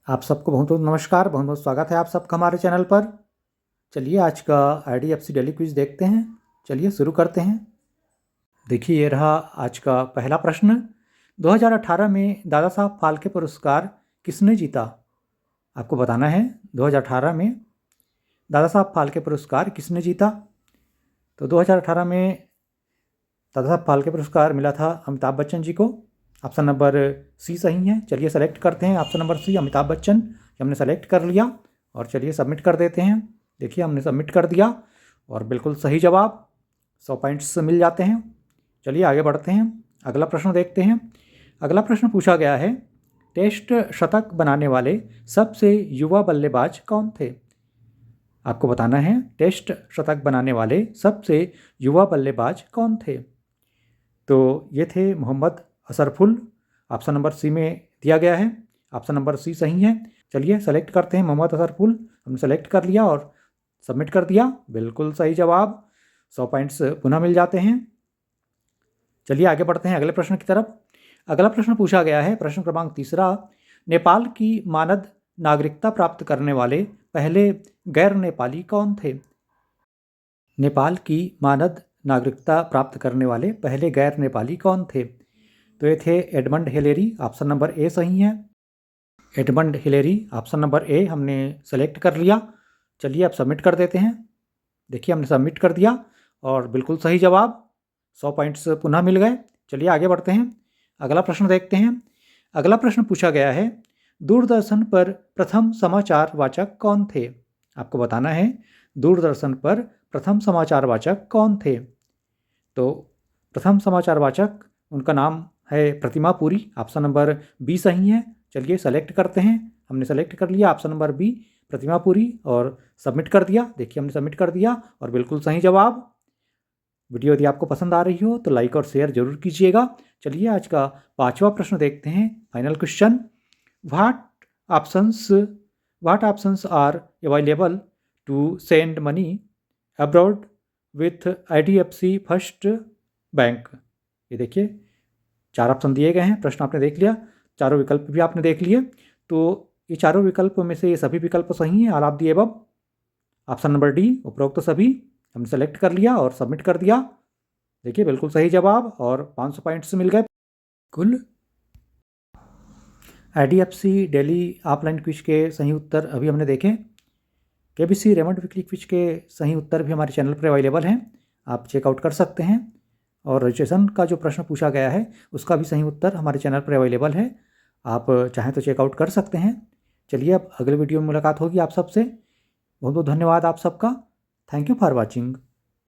आप सबको बहुत बहुत नमस्कार, बहुत बहुत स्वागत है आप सबका हमारे चैनल पर। चलिए आज का IDFC डेली क्विज देखते हैं। चलिए शुरू करते हैं। देखिए ये रहा आज का पहला प्रश्न। 2018 में दादा साहब फाल्के पुरस्कार किसने जीता? आपको बताना है 2018 में दादा साहब फाल्के पुरस्कार किसने जीता। तो 2018 में दादा साहब फाल्के पुरस्कार मिला था अमिताभ बच्चन जी को। ऑप्शन नंबर सी सही है। चलिए सेलेक्ट करते हैं option number C, Amitabh Bachchan. हमने सेलेक्ट कर लिया और चलिए सबमिट कर देते हैं। देखिए हमने सबमिट कर दिया और बिल्कुल सही जवाब, 100 पॉइंट्स मिल जाते हैं। चलिए आगे बढ़ते हैं, अगला प्रश्न देखते हैं। अगला प्रश्न पूछा गया है, टेस्ट शतक बनाने वाले सबसे युवा बल्लेबाज कौन थे? आपको बताना है टेस्ट शतक बनाने वाले सबसे युवा बल्लेबाज कौन थे। तो ये थे मोहम्मद असरफुल। ऑप्शन नंबर सी में दिया गया है, ऑप्शन नंबर सी सही है। चलिए सेलेक्ट करते हैं मोहम्मद असरफुल। हमने सेलेक्ट कर लिया और सबमिट कर दिया, बिल्कुल सही जवाब, 100 पॉइंट्स पुनः मिल जाते हैं। चलिए आगे बढ़ते हैं अगले प्रश्न की तरफ। अगला प्रश्न पूछा गया है, प्रश्न क्रमांक तीसरा, नेपाल की मानद नागरिकता प्राप्त करने वाले पहले गैर नेपाली कौन थे? नेपाल की मानद नागरिकता प्राप्त करने वाले पहले गैर नेपाली कौन थे? तो ये थे Edmund Hillary. Option number A सही है। Edmund Hillary, option number A हमने सेलेक्ट कर लिया। चलिए अब सबमिट कर देते हैं। देखिए हमने सबमिट कर दिया और बिल्कुल सही जवाब, 100 पॉइंट्स पुनः मिल गए। चलिए आगे बढ़ते हैं, अगला प्रश्न देखते हैं। अगला प्रश्न पूछा गया है, दूरदर्शन पर प्रथम समाचार वाचक कौन थे? आपको बताना है दूरदर्शन पर प्रथम समाचार वाचक कौन थे। तो प्रथम समाचार वाचक, उनका नाम है प्रतिमा पुरी। ऑप्शन नंबर बी सही है। चलिए सेलेक्ट करते हैं। हमने सेलेक्ट कर लिया ऑप्शन नंबर बी, प्रतिमा पुरी, और सबमिट कर दिया। देखिए हमने सबमिट कर दिया और बिल्कुल सही जवाब। वीडियो यदि आपको पसंद आ रही हो तो लाइक और शेयर जरूर कीजिएगा। चलिए आज का पांचवा प्रश्न देखते हैं, final question. What options what options are available to send money abroad with IDFC first bank? ये देखिए 4 ऑप्शन दिए गए हैं। प्रश्न आपने देख लिया, चारों विकल्प भी आपने देख लिए। तो ये चारों विकल्प में से ये सभी विकल्प सही हैं, all of the above. Option number D, उपरोक्त सभी, हमने सेलेक्ट कर लिया और सबमिट कर दिया। देखिए बिल्कुल सही जवाब और 500 पॉइंट्स मिल गए कुल। IDFC डेली ऑफलाइन क्विज के सही उत्तर अभी हमने देखे। KBC रेमंड वीकली क्विज के सही उत्तर भी हमारे चैनल पर अवेलेबल हैं, आप चेकआउट कर सकते हैं। और रजिस्ट्रेशन का जो प्रश्न पूछा गया है उसका भी सही उत्तर हमारे चैनल पर अवेलेबल है, आप चाहें तो चेकआउट कर सकते हैं। चलिए अब अगले वीडियो में मुलाकात होगी आप सबसे। बहुत बहुत धन्यवाद आप सबका। Thank you for watching.